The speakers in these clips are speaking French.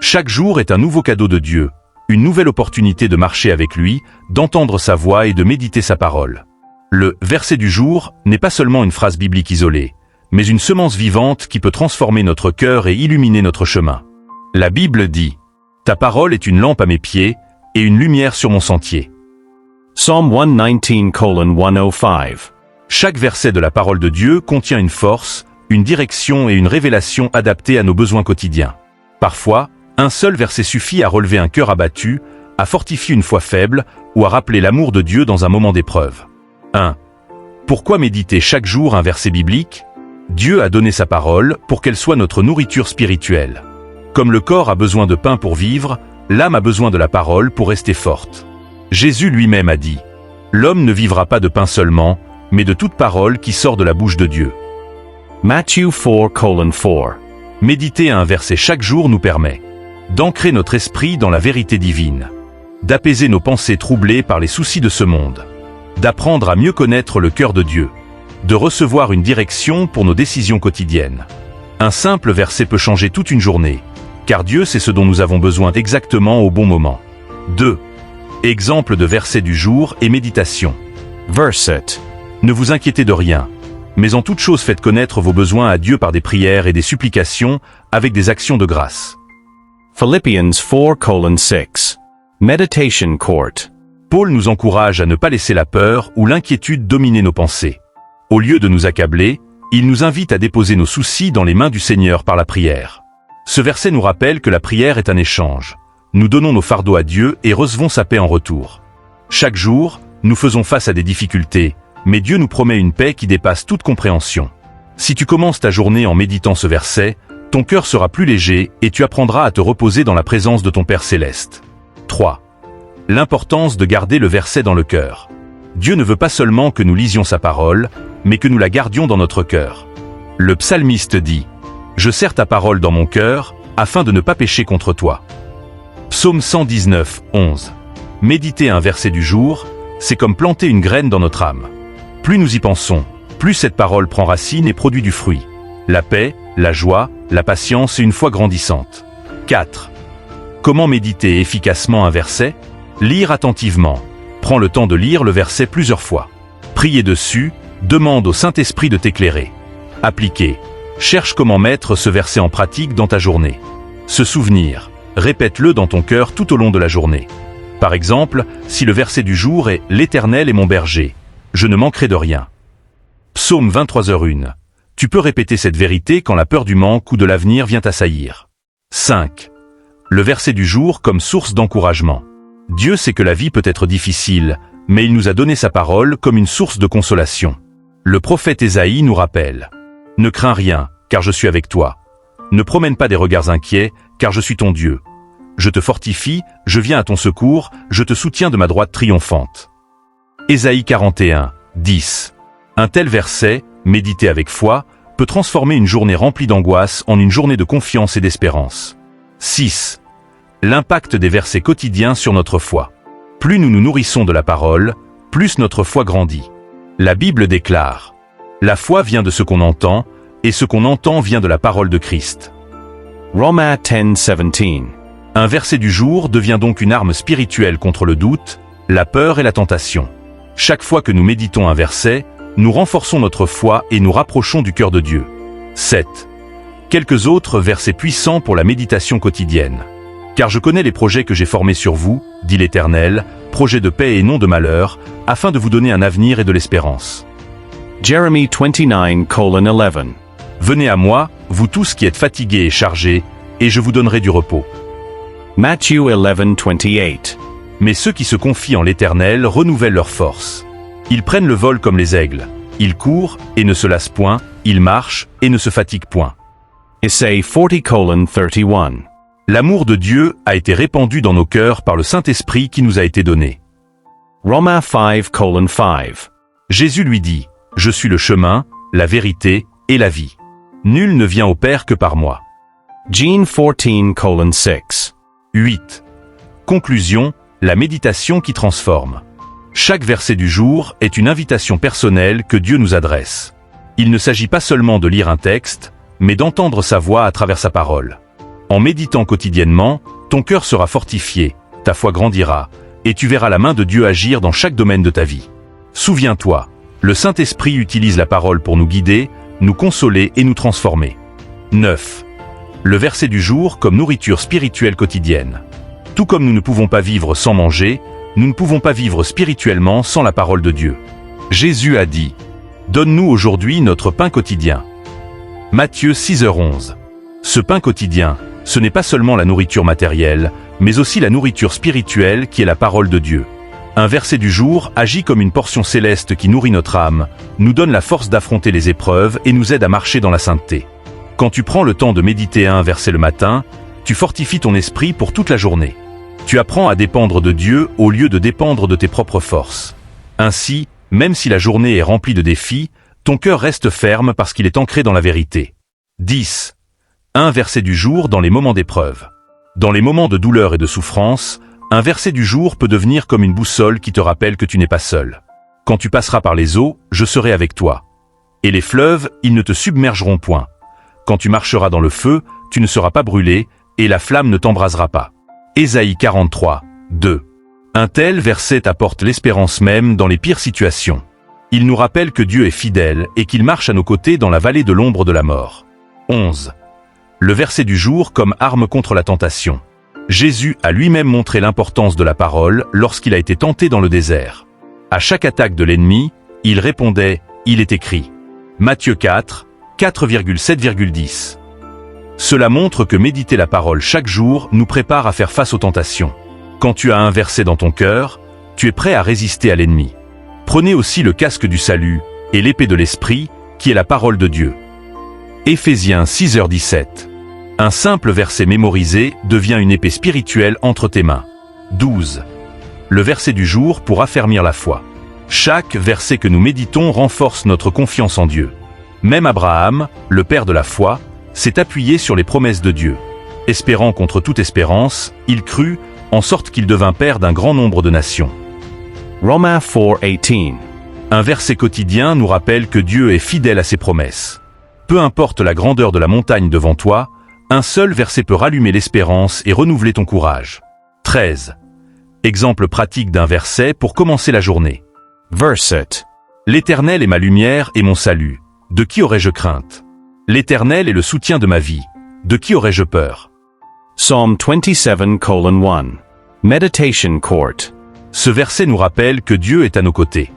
Chaque jour est un nouveau cadeau de Dieu, une nouvelle opportunité de marcher avec lui, d'entendre sa voix et de méditer sa parole. Le verset du jour n'est pas seulement une phrase biblique isolée, mais une semence vivante qui peut transformer notre cœur et illuminer notre chemin. La Bible dit « Ta parole est une lampe à mes pieds et une lumière sur mon sentier. » Psalm 119:105. Chaque verset de la parole de Dieu contient une force, une direction et une révélation adaptées à nos besoins quotidiens. Parfois, un seul verset suffit à relever un cœur abattu, à fortifier une foi faible ou à rappeler l'amour de Dieu dans un moment d'épreuve. 1. Pourquoi méditer chaque jour un verset biblique ? Dieu a donné sa parole pour qu'elle soit notre nourriture spirituelle. Comme le corps a besoin de pain pour vivre, l'âme a besoin de la parole pour rester forte. Jésus lui-même a dit « L'homme ne vivra pas de pain seulement, mais de toute parole qui sort de la bouche de Dieu. » Matthieu 4:4. Méditer un verset chaque jour nous permet d'ancrer notre esprit dans la vérité divine, d'apaiser nos pensées troublées par les soucis de ce monde, d'apprendre à mieux connaître le cœur de Dieu, de recevoir une direction pour nos décisions quotidiennes. Un simple verset peut changer toute une journée, car Dieu sait ce dont nous avons besoin exactement au bon moment. 2. Exemple de verset du jour et méditation. Verset. Ne vous inquiétez de rien, mais en toute chose faites connaître vos besoins à Dieu par des prières et des supplications, avec des actions de grâce. Philippians 4:6. Meditation Court. Paul nous encourage à ne pas laisser la peur ou l'inquiétude dominer nos pensées. Au lieu de nous accabler, il nous invite à déposer nos soucis dans les mains du Seigneur par la prière. Ce verset nous rappelle que la prière est un échange. Nous donnons nos fardeaux à Dieu et recevons sa paix en retour. Chaque jour, nous faisons face à des difficultés, mais Dieu nous promet une paix qui dépasse toute compréhension. Si tu commences ta journée en méditant ce verset, ton cœur sera plus léger et tu apprendras à te reposer dans la présence de ton Père céleste. 3. L'importance de garder le verset dans le cœur. Dieu ne veut pas seulement que nous lisions sa parole, mais que nous la gardions dans notre cœur. Le psalmiste dit « Je serre ta parole dans mon cœur, afin de ne pas pécher contre toi. » Psaume 119:11. Méditer un verset du jour, c'est comme planter une graine dans notre âme. Plus nous y pensons, plus cette parole prend racine et produit du fruit. La paix, la joie, la patience et une foi grandissante. 4. Comment méditer efficacement un verset ? Lire attentivement. Prends le temps de lire le verset plusieurs fois. Prier dessus, demande au Saint-Esprit de t'éclairer. Appliquer. Cherche comment mettre ce verset en pratique dans ta journée. Se souvenir. Répète-le dans ton cœur tout au long de la journée. Par exemple, si le verset du jour est « L'Éternel est mon berger, je ne manquerai de rien ». Psaume 23h01. Tu peux répéter cette vérité quand la peur du manque ou de l'avenir vient t'assaillir. 5. Le verset du jour comme source d'encouragement. Dieu sait que la vie peut être difficile, mais il nous a donné sa parole comme une source de consolation. Le prophète Ésaïe nous rappelle « Ne crains rien, car je suis avec toi. Ne promène pas des regards inquiets, car je suis ton Dieu. Je te fortifie, je viens à ton secours, je te soutiens de ma droite triomphante. » Ésaïe 41:10. Un tel verset, médité avec foi, peut transformer une journée remplie d'angoisse en une journée de confiance et d'espérance. 6. L'impact des versets quotidiens sur notre foi. Plus nous nous nourrissons de la parole, plus notre foi grandit. La Bible déclare « La foi vient de ce qu'on entend, et ce qu'on entend vient de la parole de Christ. » Romains 10:17. Un verset du jour devient donc une arme spirituelle contre le doute, la peur et la tentation. Chaque fois que nous méditons un verset, nous renforçons notre foi et nous rapprochons du cœur de Dieu. 7. Quelques autres versets puissants pour la méditation quotidienne. Car je connais les projets que j'ai formés sur vous, dit l'Éternel, projets de paix et non de malheur, afin de vous donner un avenir et de l'espérance. Jérémie 29:11. Venez à moi, vous tous qui êtes fatigués et chargés, et je vous donnerai du repos. Matthieu 11:28. Mais ceux qui se confient en l'Éternel renouvellent leur force. Ils prennent le vol comme les aigles. Ils courent et ne se lassent point, ils marchent et ne se fatiguent point. Isaiah 40:31. L'amour de Dieu a été répandu dans nos cœurs par le Saint-Esprit qui nous a été donné. Romains 5:5. Jésus lui dit « Je suis le chemin, la vérité et la vie. Nul ne vient au Père que par moi. » Jean 14:6. 8. Conclusion, la méditation qui transforme. Chaque verset du jour est une invitation personnelle que Dieu nous adresse. Il ne s'agit pas seulement de lire un texte, mais d'entendre sa voix à travers sa parole. En méditant quotidiennement, ton cœur sera fortifié, ta foi grandira, et tu verras la main de Dieu agir dans chaque domaine de ta vie. Souviens-toi, le Saint-Esprit utilise la parole pour nous guider, nous consoler et nous transformer. 9. Le verset du jour comme nourriture spirituelle quotidienne. Tout comme nous ne pouvons pas vivre sans manger, nous ne pouvons pas vivre spirituellement sans la parole de Dieu. Jésus a dit « Donne-nous aujourd'hui notre pain quotidien ». Matthieu 6h11. Ce pain quotidien, ce n'est pas seulement la nourriture matérielle, mais aussi la nourriture spirituelle qui est la parole de Dieu. Un verset du jour agit comme une portion céleste qui nourrit notre âme, nous donne la force d'affronter les épreuves et nous aide à marcher dans la sainteté. Quand tu prends le temps de méditer un verset le matin, tu fortifies ton esprit pour toute la journée. Tu apprends à dépendre de Dieu au lieu de dépendre de tes propres forces. Ainsi, même si la journée est remplie de défis, ton cœur reste ferme parce qu'il est ancré dans la vérité. 10. Un verset du jour dans les moments d'épreuve. Dans les moments de douleur et de souffrance, un verset du jour peut devenir comme une boussole qui te rappelle que tu n'es pas seul. Quand tu passeras par les eaux, je serai avec toi. Et les fleuves, ils ne te submergeront point. Quand tu marcheras dans le feu, tu ne seras pas brûlé, et la flamme ne t'embrasera pas. Ésaïe 43, 2. Un tel verset apporte l'espérance même dans les pires situations. Il nous rappelle que Dieu est fidèle et qu'il marche à nos côtés dans la vallée de l'ombre de la mort. 11. Le verset du jour comme arme contre la tentation. Jésus a lui-même montré l'importance de la parole lorsqu'il a été tenté dans le désert. À chaque attaque de l'ennemi, il répondait « Il est écrit ». Matthieu 4, 4,7,10. Cela montre que méditer la parole chaque jour nous prépare à faire face aux tentations. Quand tu as un verset dans ton cœur, tu es prêt à résister à l'ennemi. Prenez aussi le casque du salut et l'épée de l'esprit, qui est la parole de Dieu. Éphésiens 6h17. Un simple verset mémorisé devient une épée spirituelle entre tes mains. 12. Le verset du jour pour affermir la foi. Chaque verset que nous méditons renforce notre confiance en Dieu. Même Abraham, le père de la foi, s'est appuyé sur les promesses de Dieu. Espérant contre toute espérance, il crut, en sorte qu'il devint père d'un grand nombre de nations. Romains 4:18. Un verset quotidien nous rappelle que Dieu est fidèle à ses promesses. Peu importe la grandeur de la montagne devant toi, un seul verset peut rallumer l'espérance et renouveler ton courage. 13. Exemple pratique d'un verset pour commencer la journée. Verset. L'Éternel est ma lumière et mon salut. De qui aurais-je crainte? L'Éternel est le soutien de ma vie. De qui aurais-je peur? Psalm 27:1. Meditation Court. Ce verset nous rappelle que Dieu est à nos côtés.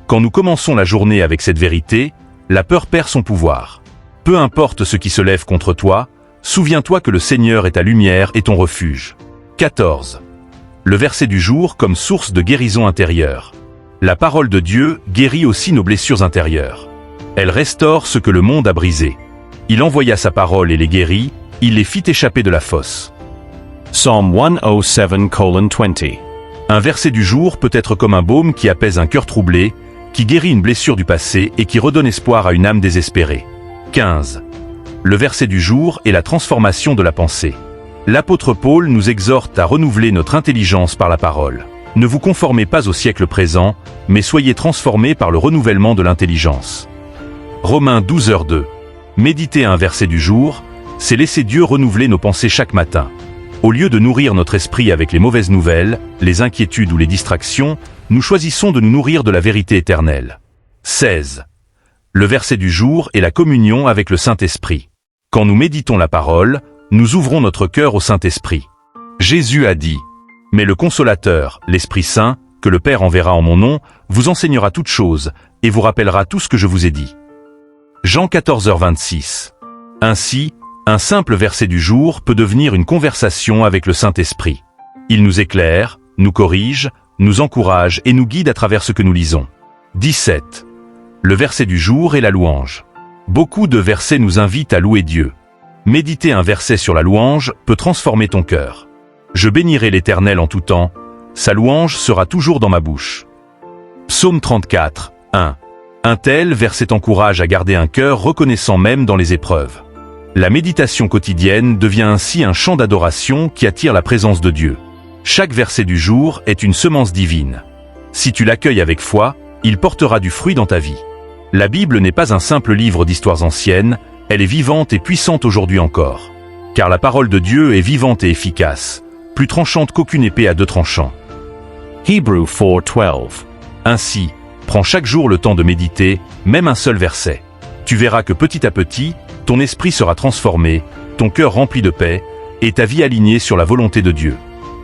Quand nous commençons la journée avec cette vérité, la peur perd son pouvoir. Peu importe ce qui se lève contre toi, souviens-toi que le Seigneur est ta lumière et ton refuge. 14. Le verset du jour comme source de guérison intérieure. La parole de Dieu guérit aussi nos blessures intérieures. Elle restaure ce que le monde a brisé. Il envoya sa parole et les guérit, il les fit échapper de la fosse. Psalm 107:20. Un verset du jour peut être comme un baume qui apaise un cœur troublé, qui guérit une blessure du passé et qui redonne espoir à une âme désespérée. 15. Le verset du jour est la transformation de la pensée. L'apôtre Paul nous exhorte à renouveler notre intelligence par la parole. Ne vous conformez pas au siècle présent, mais soyez transformés par le renouvellement de l'intelligence. Romains 12h2. Méditer un verset du jour, c'est laisser Dieu renouveler nos pensées chaque matin. Au lieu de nourrir notre esprit avec les mauvaises nouvelles, les inquiétudes ou les distractions, nous choisissons de nous nourrir de la vérité éternelle. 16. Le verset du jour est la communion avec le Saint-Esprit. Quand nous méditons la parole, nous ouvrons notre cœur au Saint-Esprit. Jésus a dit « Mais le Consolateur, l'Esprit Saint, que le Père enverra en mon nom, vous enseignera toutes choses et vous rappellera tout ce que je vous ai dit. » Jean 14h26. Ainsi, un simple verset du jour peut devenir une conversation avec le Saint-Esprit. Il nous éclaire, nous corrige, nous encourage et nous guide à travers ce que nous lisons. 17. Le verset du jour est la louange. Beaucoup de versets nous invitent à louer Dieu. Méditer un verset sur la louange peut transformer ton cœur. Je bénirai l'Éternel en tout temps, sa louange sera toujours dans ma bouche. Psaume 34, 1. Un tel verset t'encourage à garder un cœur reconnaissant même dans les épreuves. La méditation quotidienne devient ainsi un chant d'adoration qui attire la présence de Dieu. Chaque verset du jour est une semence divine. Si tu l'accueilles avec foi, il portera du fruit dans ta vie. La Bible n'est pas un simple livre d'histoires anciennes, elle est vivante et puissante aujourd'hui encore. car la parole de Dieu est vivante et efficace, plus tranchante qu'aucune épée à deux tranchants. Hebrew 4:12. Ainsi, prends chaque jour le temps de méditer, même un seul verset. Tu verras que petit à petit, ton esprit sera transformé, ton cœur rempli de paix, et ta vie alignée sur la volonté de Dieu.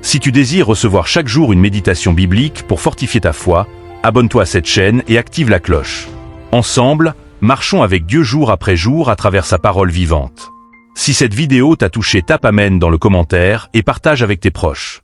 Si tu désires recevoir chaque jour une méditation biblique pour fortifier ta foi, abonne-toi à cette chaîne et active la cloche. Ensemble, marchons avec Dieu jour après jour à travers sa parole vivante. Si cette vidéo t'a touché, tape Amen dans le commentaire et partage avec tes proches.